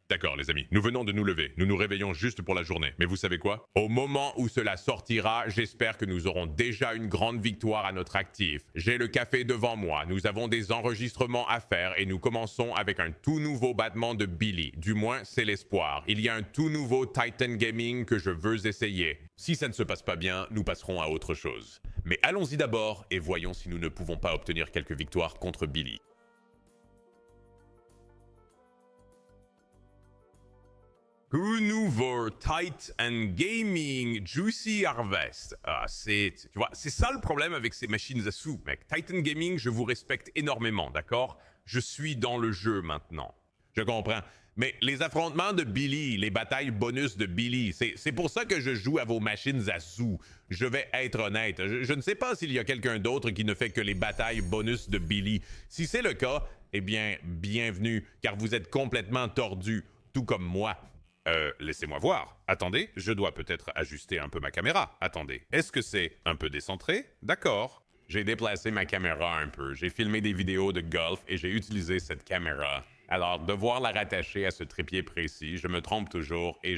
D'accord les amis, nous venons de nous lever, nous nous réveillons juste pour la journée. Mais vous savez quoi? Au moment où cela sortira, j'espère que nous aurons déjà une grande victoire à notre actif. J'ai le café devant moi, nous avons des enregistrements à faire et nous commençons avec un tout nouveau battement de Billy. Du moins, c'est l'espoir. Il y a un tout nouveau Titan Gaming que je veux essayer. Si ça ne se passe pas bien, nous passerons à autre chose. Mais allons-y d'abord et voyons si nous ne pouvons pas obtenir quelques victoires contre Billy. Tout nouveau Titan Gaming Juicy Harvest. Tu vois, c'est ça le problème avec ces machines à sous, mec. Titan Gaming, je vous respecte énormément, d'accord? Je suis dans le jeu maintenant. Je comprends. Mais les affrontements de Billy, les batailles bonus de Billy, c'est pour ça que je joue à vos machines à sous. Je vais être honnête. Je ne sais pas s'il y a quelqu'un d'autre qui ne fait que les batailles bonus de Billy. Si c'est le cas, eh bien, bienvenue, car vous êtes complètement tordu, tout comme moi. Laissez-moi voir. Attendez, je dois peut-être ajuster un peu ma caméra. Attendez, est-ce que c'est un peu décentré? D'accord. J'ai déplacé ma caméra un peu. J'ai filmé des vidéos de golf et j'ai utilisé cette caméra. Alors, devoir la rattacher à ce trépied précis, je me trompe toujours et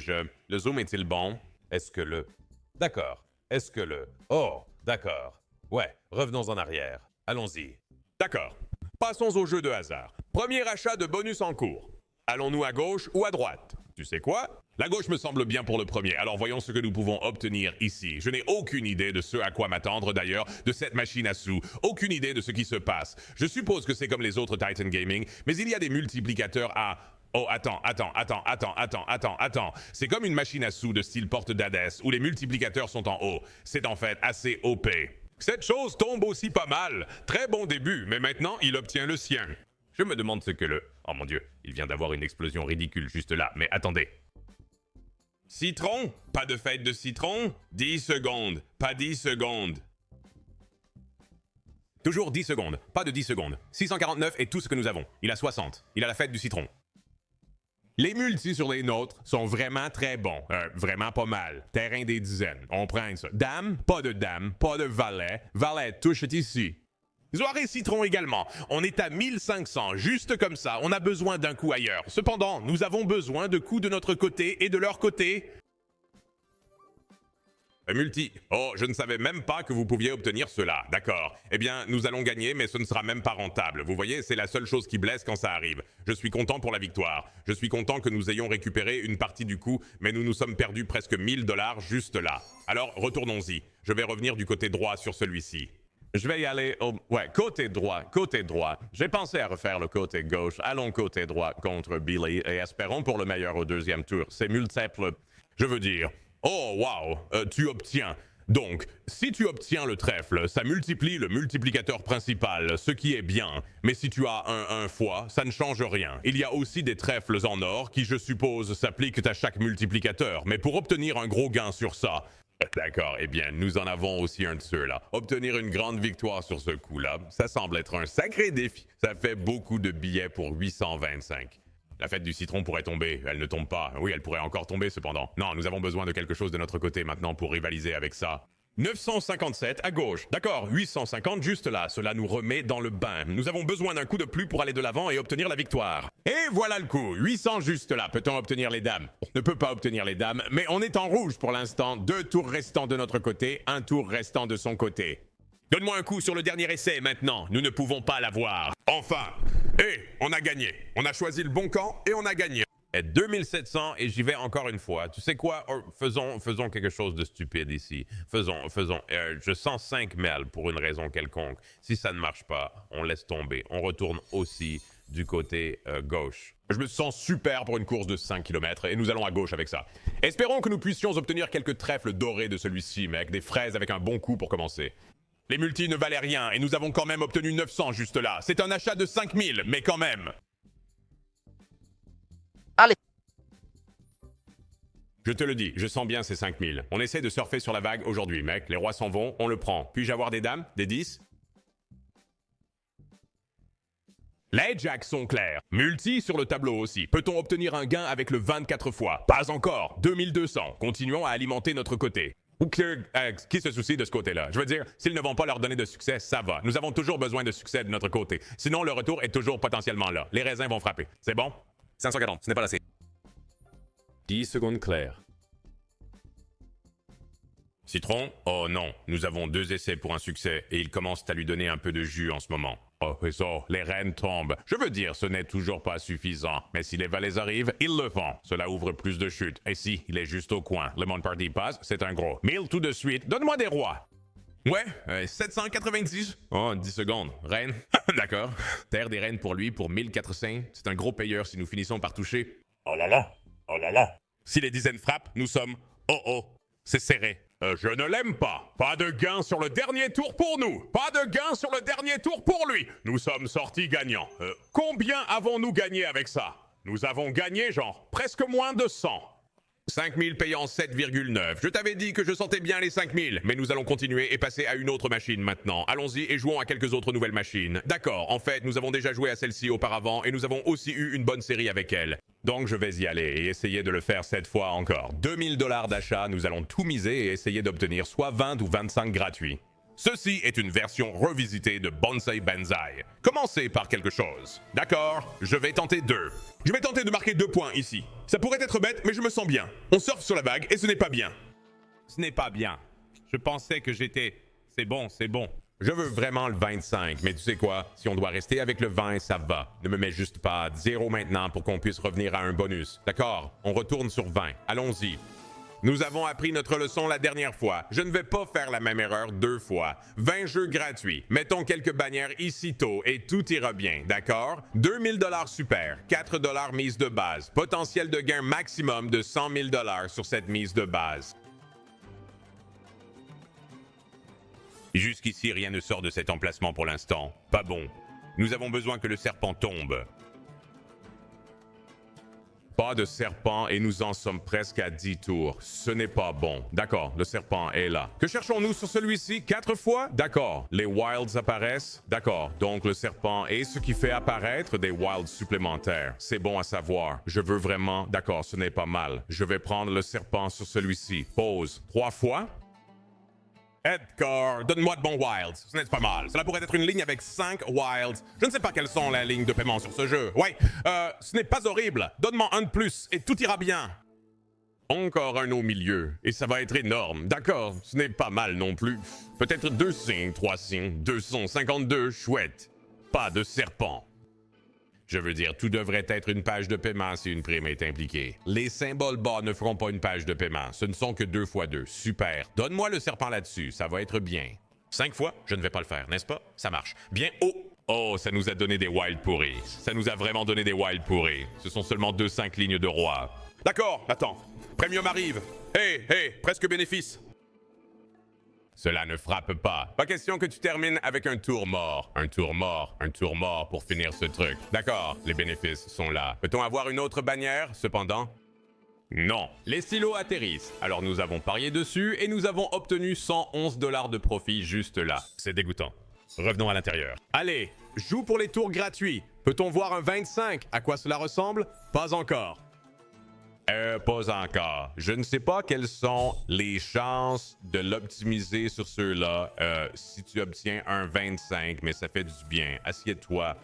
Le zoom est-il bon? Est-ce que le... D'accord. Est-ce que le... Oh, d'accord. Ouais, revenons en arrière. Allons-y. D'accord. Passons au jeu de hasard. Premier achat de bonus en cours. Allons-nous à gauche ou à droite? Tu sais quoi? La gauche me semble bien pour le premier, alors voyons ce que nous pouvons obtenir ici. Je n'ai aucune idée de ce à quoi m'attendre d'ailleurs, de cette machine à sous. Aucune idée de ce qui se passe. Je suppose que c'est comme les autres Titan Gaming, mais il y a des multiplicateurs à... Oh, attends. C'est comme une machine à sous de style porte d'Hadès, où les multiplicateurs sont en haut. C'est en fait assez OP. Cette chose tombe aussi pas mal. Très bon début, mais maintenant il obtient le sien. Je me demande ce que le... Oh mon Dieu, il vient d'avoir une explosion ridicule juste là, mais attendez. Citron? Pas de fête de citron? 10 secondes, pas 10 secondes. Toujours 10 secondes, pas de 10 secondes. 649 est tout ce que nous avons. Il a 60. Il a la fête du citron. Les multis sur les nôtres sont vraiment très bons. Vraiment pas mal. Terrain des dizaines. On prend ça. Dame, pas de valet. Valet touche ici. Soirée citron également. On est à 1500, juste comme ça. On a besoin d'un coup ailleurs. Cependant, nous avons besoin de coups de notre côté et de leur côté. Multi. Oh, je ne savais même pas que vous pouviez obtenir cela. D'accord. Eh bien, nous allons gagner, mais ce ne sera même pas rentable. Vous voyez, c'est la seule chose qui blesse quand ça arrive. Je suis content pour la victoire. Je suis content que nous ayons récupéré une partie du coup, mais nous nous sommes perdus presque 1000 $ juste là. Alors, retournons-y. Je vais revenir du côté droit sur celui-ci. Je vais y aller au... Ouais, côté droit. J'ai pensé à refaire le côté gauche. Allons côté droit contre Billy et espérons pour le meilleur au deuxième tour. C'est multiple... Je veux dire... Oh, wow! Tu obtiens... Donc, si tu obtiens le trèfle, ça multiplie le multiplicateur principal, ce qui est bien. Mais si tu as un fois, ça ne change rien. Il y a aussi des trèfles en or qui, je suppose, s'appliquent à chaque multiplicateur. Mais pour obtenir un gros gain sur ça... D'accord, eh bien, nous en avons aussi un de ceux-là. Obtenir une grande victoire sur ce coup-là, ça semble être un sacré défi. Ça fait beaucoup de billets pour 825. La fête du citron pourrait tomber, elle ne tombe pas. Oui, elle pourrait encore tomber cependant. Non, nous avons besoin de quelque chose de notre côté maintenant pour rivaliser avec ça. 957 à gauche. D'accord, 850 juste là. Cela nous remet dans le bain. Nous avons besoin d'un coup de plus pour aller de l'avant et obtenir la victoire. Et voilà le coup. 800 juste là. Peut-on obtenir les dames? On ne peut pas obtenir les dames, mais on est en rouge pour l'instant. 2 tours restants de notre côté, 1 tour restant de son côté. Donne-moi un coup sur le dernier essai maintenant. Nous ne pouvons pas l'avoir. Enfin! On a gagné. On a choisi le bon camp et on a gagné. 2700 et j'y vais encore une fois. Tu sais quoi? Faisons quelque chose de stupide ici. Faisons. Je sens 5000 pour une raison quelconque. Si ça ne marche pas, on laisse tomber. On retourne aussi du côté gauche. Je me sens super pour une course de 5 km et nous allons à gauche avec ça. Espérons que nous puissions obtenir quelques trèfles dorés de celui-ci, mec. Des fraises avec un bon coup pour commencer. Les multis ne valaient rien et nous avons quand même obtenu 900 juste là. C'est un achat de 5000, mais quand même. Allez. Je te le dis, je sens bien ces 5000. On essaie de surfer sur la vague aujourd'hui, mec. Les rois s'en vont, on le prend. Puis-je avoir des dames? Des 10? Les jacks sont clairs. Multi sur le tableau aussi. Peut-on obtenir un gain avec le 24 fois? Pas encore. 2200. Continuons à alimenter notre côté. Ou qui se soucie de ce côté-là? Je veux dire, s'ils ne vont pas leur donner de succès, ça va. Nous avons toujours besoin de succès de notre côté. Sinon, le retour est toujours potentiellement là. Les raisins vont frapper. C'est bon? 540, ce n'est pas assez. 10 secondes claires. Citron? Oh non, nous avons 2 essais pour un succès et ils commencent à lui donner un peu de jus en ce moment. Oh, et ça, les reines tombent. Je veux dire, ce n'est toujours pas suffisant. Mais si les valets arrivent, ils le font. Cela ouvre plus de chutes. Et si, il est juste au coin. Le Monde Party passe, c'est un gros. 1000 tout de suite. Donne-moi des rois. Ouais, 790. Oh, 10 secondes. Reine. D'accord. Terre des reines pour lui, pour 1400. C'est un gros payeur si nous finissons par toucher. Oh là là. Oh là là. Si les dizaines frappent, nous sommes... Oh oh. C'est serré. Je ne l'aime pas. Pas de gain sur le dernier tour pour nous. Pas de gain sur le dernier tour pour lui. Nous sommes sortis gagnants. Combien avons-nous gagné avec ça? Nous avons gagné genre presque moins de 100. 5000 payant 7,9. Je t'avais dit que je sentais bien les 5000, mais nous allons continuer et passer à une autre machine maintenant. Allons-y et jouons à quelques autres nouvelles machines. D'accord, en fait, nous avons déjà joué à celle-ci auparavant et nous avons aussi eu une bonne série avec elle. Donc je vais y aller et essayer de le faire cette fois encore. 2000 $ d'achat, nous allons tout miser et essayer d'obtenir soit 20 ou 25 gratuits. Ceci est une version revisitée de Bonsai Banzai. Commencez par quelque chose. D'accord, je vais tenter 2. Je vais tenter de marquer 2 points ici. Ça pourrait être bête, mais je me sens bien. On surfe sur la vague et ce n'est pas bien. Ce n'est pas bien. Je pensais que j'étais... C'est bon, c'est bon. Je veux vraiment le 25, mais tu sais quoi? Si on doit rester avec le 20, ça va. Ne me mets juste pas 0 maintenant pour qu'on puisse revenir à un bonus. D'accord? On retourne sur 20. Allons-y. Nous avons appris notre leçon la dernière fois. Je ne vais pas faire la même erreur 2 fois. 20 jeux gratuits. Mettons quelques bannières ici tôt et tout ira bien, d'accord? 2000 $ super. 4 $ mise de base. Potentiel de gain maximum de 100 000 $ sur cette mise de base. Jusqu'ici, rien ne sort de cet emplacement pour l'instant. Pas bon. Nous avons besoin que le serpent tombe. Pas de serpent et nous en sommes presque à 10 tours. Ce n'est pas bon. D'accord, le serpent est là. Que cherchons-nous sur celui-ci? 4 fois? D'accord. Les wilds apparaissent? D'accord. Donc le serpent est ce qui fait apparaître des wilds supplémentaires. C'est bon à savoir. Je veux vraiment... D'accord, ce n'est pas mal. Je vais prendre le serpent sur celui-ci. Pause. 3 fois? Edgar, donne-moi de bons wilds. Ce n'est pas mal. Cela pourrait être une ligne avec 5 wilds. Je ne sais pas quelles sont les lignes de paiement sur ce jeu. Ouais, ce n'est pas horrible. Donne-moi un de plus et tout ira bien. Encore un au milieu. Et ça va être énorme. D'accord, ce n'est pas mal non plus. Peut-être 2 signes, 3 signes, 252, chouette. Pas de serpent. Je veux dire, tout devrait être une page de paiement si une prime est impliquée. Les symboles bas ne feront pas une page de paiement. Ce ne sont que 2 fois 2. Super. Donne-moi le serpent là-dessus. Ça va être bien. 5 fois? Je ne vais pas le faire, n'est-ce pas? Ça marche. Bien. Oh! Oh, ça nous a donné des wilds pourris. Ça nous a vraiment donné des wilds pourris. Ce sont seulement 2-5 lignes de roi. D'accord, attends. Premium arrive. Hey, presque bénéfice. Cela ne frappe pas. Pas question que tu termines avec un tour mort. Un tour mort pour finir ce truc. D'accord, les bénéfices sont là. Peut-on avoir une autre bannière, cependant? Non. Les stylos atterrissent. Alors nous avons parié dessus et nous avons obtenu 111 $ de profit juste là. C'est dégoûtant. Revenons à l'intérieur. Allez, joue pour les tours gratuits. Peut-on voir un 25? À quoi cela ressemble? Pas encore. Pas encore. Je ne sais pas quelles sont les chances de l'optimiser sur ceux-là si tu obtiens un 25, mais ça fait du bien. Assieds-toi.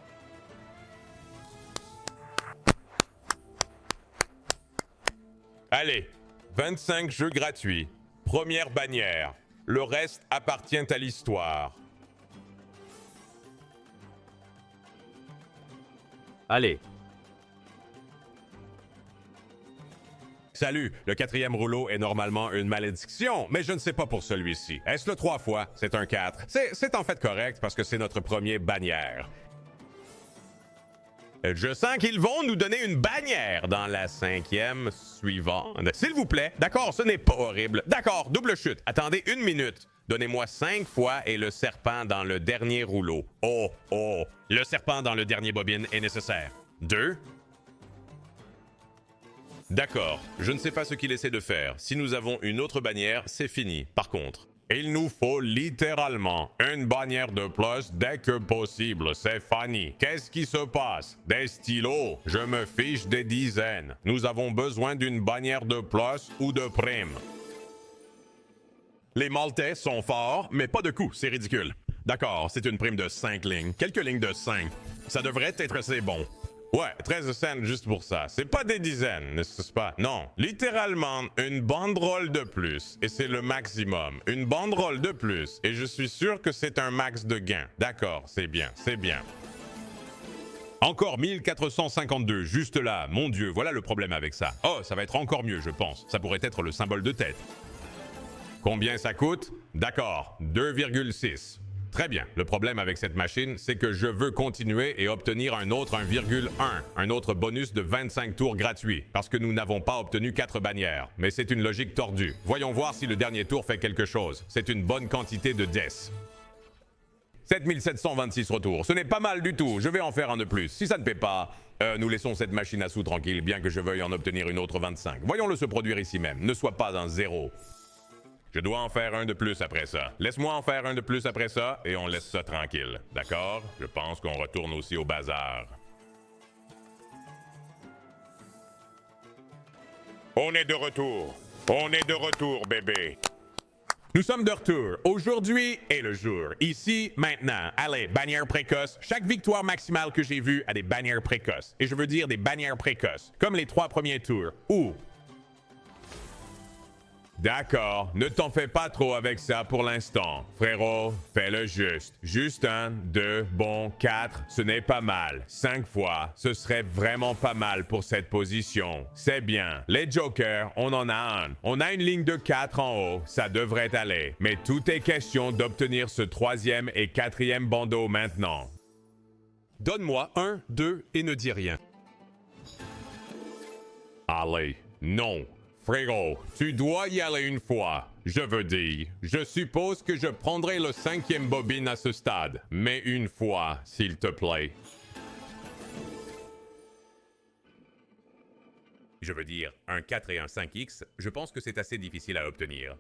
Allez, 25 jeux gratuits. Première bannière. Le reste appartient à l'histoire. Allez. Salut, le 4e rouleau est normalement une malédiction, mais je ne sais pas pour celui-ci. Est-ce le 3 fois? C'est un 4. C'est en fait correct parce que c'est notre premier bannière. Je sens qu'ils vont nous donner une bannière dans la 5e suivante. S'il vous plaît. D'accord, ce n'est pas horrible. D'accord, double chute. Attendez 1 minute. Donnez-moi 5 fois et le serpent dans le dernier rouleau. Oh. Le serpent dans le dernier bobine est nécessaire. 2. D'accord, je ne sais pas ce qu'il essaie de faire. Si nous avons une autre bannière, c'est fini. Par contre, il nous faut littéralement une bannière de plus dès que possible. C'est funny. Qu'est-ce qui se passe? Des stylos? Je me fiche des dizaines. Nous avons besoin d'une bannière de plus ou de prime. Les Maltais sont forts, mais pas de coups. C'est ridicule. D'accord, c'est une prime de 5 lignes. Quelques lignes de 5. Ça devrait être assez bon. Ouais, 13 cents juste pour ça. C'est pas des dizaines, n'est-ce pas? Non. Littéralement, une banderole de plus. Et c'est le maximum. Une banderole de plus. Et je suis sûr que c'est un max de gain. D'accord, c'est bien, c'est bien. Encore 1452, juste là. Mon Dieu, voilà le problème avec ça. Oh, ça va être encore mieux, je pense. Ça pourrait être le symbole de tête. Combien ça coûte? D'accord, 2,6. Très bien. Le problème avec cette machine, c'est que je veux continuer et obtenir un autre 1,1, un autre bonus de 25 tours gratuits, parce que nous n'avons pas obtenu 4 bannières. Mais c'est une logique tordue. Voyons voir si le dernier tour fait quelque chose. C'est une bonne quantité de deaths. 7726 retours. Ce n'est pas mal du tout. Je vais en faire un de plus. Si ça ne paie pas, nous laissons cette machine à sous tranquille, bien que je veuille en obtenir une autre 25. Voyons-le se produire ici même. Ne sois pas un zéro. Je dois en faire un de plus après ça. Laisse-moi en faire un de plus après ça et on laisse ça tranquille. D'accord? Je pense qu'on retourne aussi au bazar. On est de retour. On est de retour, bébé. Nous sommes de retour. Aujourd'hui est le jour. Ici, maintenant. Allez, bannière précoce. Chaque victoire maximale que j'ai vue a des bannières précoces. Et je veux dire des bannières précoces. Comme les 3 premiers tours. Ou... D'accord, ne t'en fais pas trop avec ça pour l'instant. Frérot, fais le juste. Juste 1, 2, bon, 4, ce n'est pas mal. 5 fois, ce serait vraiment pas mal pour cette position. C'est bien. Les jokers, on en a un. On a une ligne de 4 en haut, ça devrait aller. Mais tout est question d'obtenir ce 3e et 4e bandeau maintenant. Donne-moi 1, 2 et ne dis rien. Allez, non. Frérot, tu dois y aller une fois. Je veux dire, je suppose que je prendrai le 5e bobine à ce stade. Mais une fois, s'il te plaît. Je veux dire, un 4 et un 5X, je pense que c'est assez difficile à obtenir.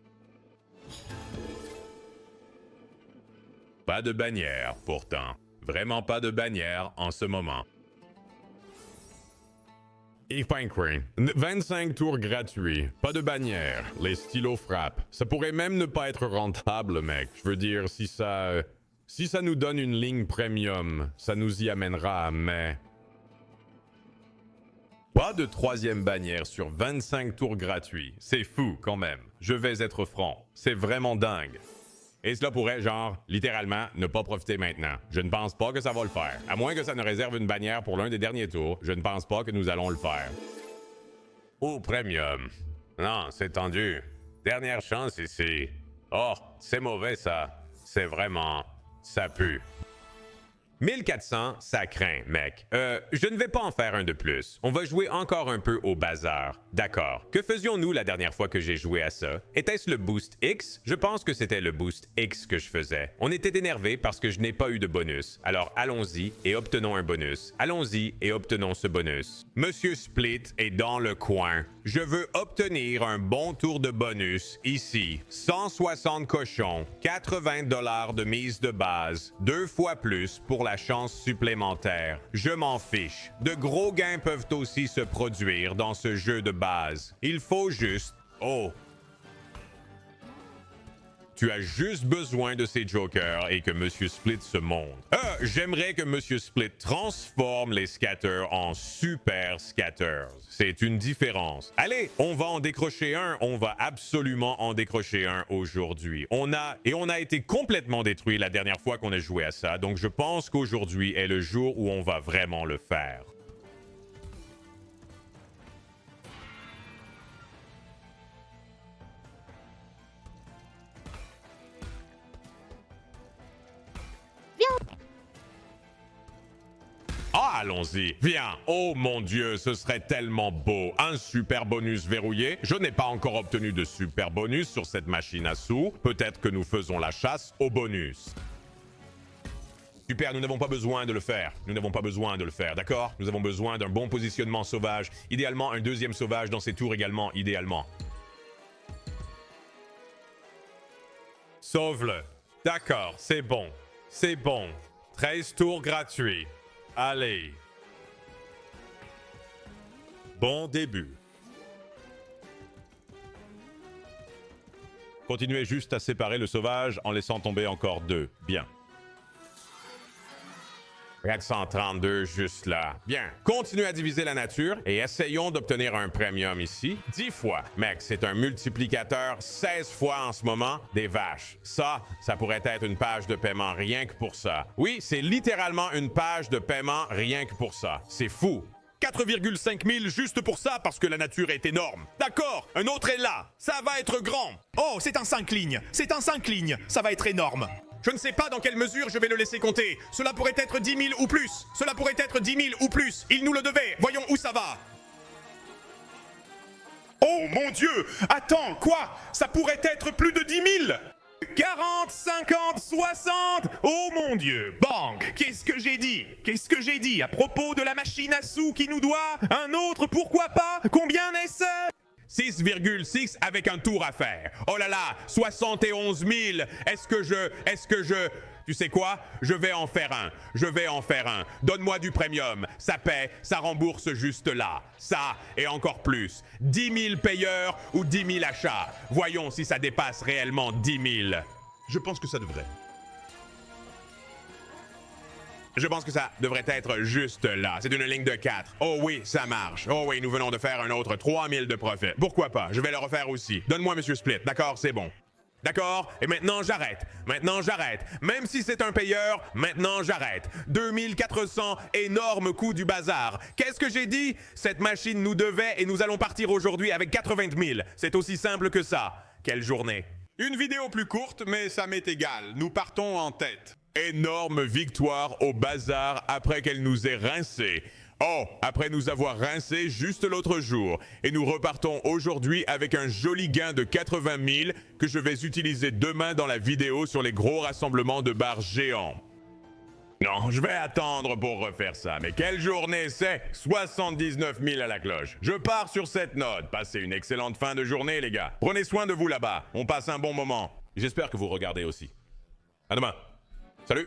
Pas de bannière, pourtant. Vraiment pas de bannière en ce moment. E-Pancrane, 25 tours gratuits, pas de bannière, les stylos frappent. Ça pourrait même ne pas être rentable, mec. Je veux dire, si ça nous donne une ligne premium, ça nous y amènera, mais... Pas de 3e bannière sur 25 tours gratuits. C'est fou, quand même. Je vais être franc. C'est vraiment dingue. Et cela pourrait, genre, littéralement, ne pas profiter maintenant. Je ne pense pas que ça va le faire. À moins que ça ne réserve une bannière pour l'un des derniers tours, je ne pense pas que nous allons le faire. Oh, premium. Non, c'est tendu. Dernière chance ici. Oh, c'est mauvais ça. C'est vraiment... ça pue. 1400, ça craint, mec. Je ne vais pas en faire un de plus. On va jouer encore un peu au bazar. D'accord. Que faisions-nous la dernière fois que j'ai joué à ça? Était-ce le boost X? Je pense que c'était le boost X que je faisais. On était énervé parce que je n'ai pas eu de bonus. Alors allons-y et obtenons un bonus. Allons-y et obtenons ce bonus. Monsieur Split est dans le coin. Je veux obtenir un bon tour de bonus ici. 160 cochons, 80 $ de mise de base, 2 fois plus pour la chance supplémentaire. Je m'en fiche. De gros gains peuvent aussi se produire dans ce jeu de base. Il faut juste... Oh! Tu as juste besoin de ces jokers et que Monsieur Split se monte. J'aimerais que Monsieur Split transforme les scatters en super scatters. C'est une différence. Allez, on va en décrocher un. On va absolument en décrocher un aujourd'hui. On a été complètement détruit la dernière fois qu'on a joué à ça. Donc je pense qu'aujourd'hui est le jour où on va vraiment le faire. Ah, allons-y. Viens. Oh mon Dieu, ce serait tellement beau. Un super bonus verrouillé. Je n'ai pas encore obtenu de super bonus sur cette machine à sous. Peut-être que nous faisons la chasse au bonus. Super, nous n'avons pas besoin de le faire. Nous n'avons pas besoin de le faire, d'accord? Nous avons besoin d'un bon positionnement sauvage. Idéalement, un 2e sauvage dans ces tours également, idéalement. Sauve-le. D'accord, c'est bon. C'est bon. 13 tours gratuits. Allez. Bon début. Continuez juste à séparer le sauvage en laissant tomber encore 2. Bien. 432 juste là. Bien. Continuez à diviser la nature et essayons d'obtenir un premium ici. 10 fois. Mec, c'est un multiplicateur 16 fois en ce moment des vaches. Ça pourrait être une page de paiement rien que pour ça. Oui, c'est littéralement une page de paiement rien que pour ça. C'est fou. 4,5 000 juste pour ça parce que la nature est énorme. D'accord, un autre est là. Ça va être grand. Oh, c'est un 5 lignes. C'est un 5 lignes. Ça va être énorme. Je ne sais pas dans quelle mesure je vais le laisser compter. Cela pourrait être 10 000 ou plus. Cela pourrait être 10 000 ou plus. Il nous le devait. Voyons où ça va. Oh mon Dieu! Attends, quoi? Ça pourrait être plus de 10 000! 40, 50, 60! Oh mon Dieu! Bang! Qu'est-ce que j'ai dit? Qu'est-ce que j'ai dit à propos de la machine à sous qui nous doit? Un autre, pourquoi pas? Combien est-ce? 6,6 avec un tour à faire. Oh là là, 71 000. Est-ce que je... Tu sais quoi? Je vais en faire un. Je vais en faire un. Donne-moi du premium. Ça paie, ça rembourse juste là. Ça et encore plus. 10 000 payeurs ou 10 000 achats. Voyons si ça dépasse réellement 10 000. Je pense que ça devrait. Je pense que ça devrait être juste là. C'est une ligne de 4. Oh oui, ça marche. Oh oui, nous venons de faire un autre 3 000 de profit. Pourquoi pas? Je vais le refaire aussi. Donne-moi Monsieur Split. D'accord, c'est bon. D'accord? Et maintenant, j'arrête. Maintenant, j'arrête. Même si c'est un payeur, maintenant, j'arrête. 2400, énorme coût du bazar. Qu'est-ce que j'ai dit? Cette machine nous devait et nous allons partir aujourd'hui avec 80 000. C'est aussi simple que ça. Quelle journée. Une vidéo plus courte, mais ça m'est égal. Nous partons en tête. Énorme victoire au bazar après qu'elle nous ait rincés. Oh, après nous avoir rincés juste l'autre jour. Et nous repartons aujourd'hui avec un joli gain de 80 000 que je vais utiliser demain dans la vidéo sur les gros rassemblements de bars géants. Non, je vais attendre pour refaire ça. Mais quelle journée c'est? 79 000 à la cloche. Je pars sur cette note. Passez une excellente fin de journée, les gars. Prenez soin de vous là-bas. On passe un bon moment. J'espère que vous regardez aussi. À demain. Salut!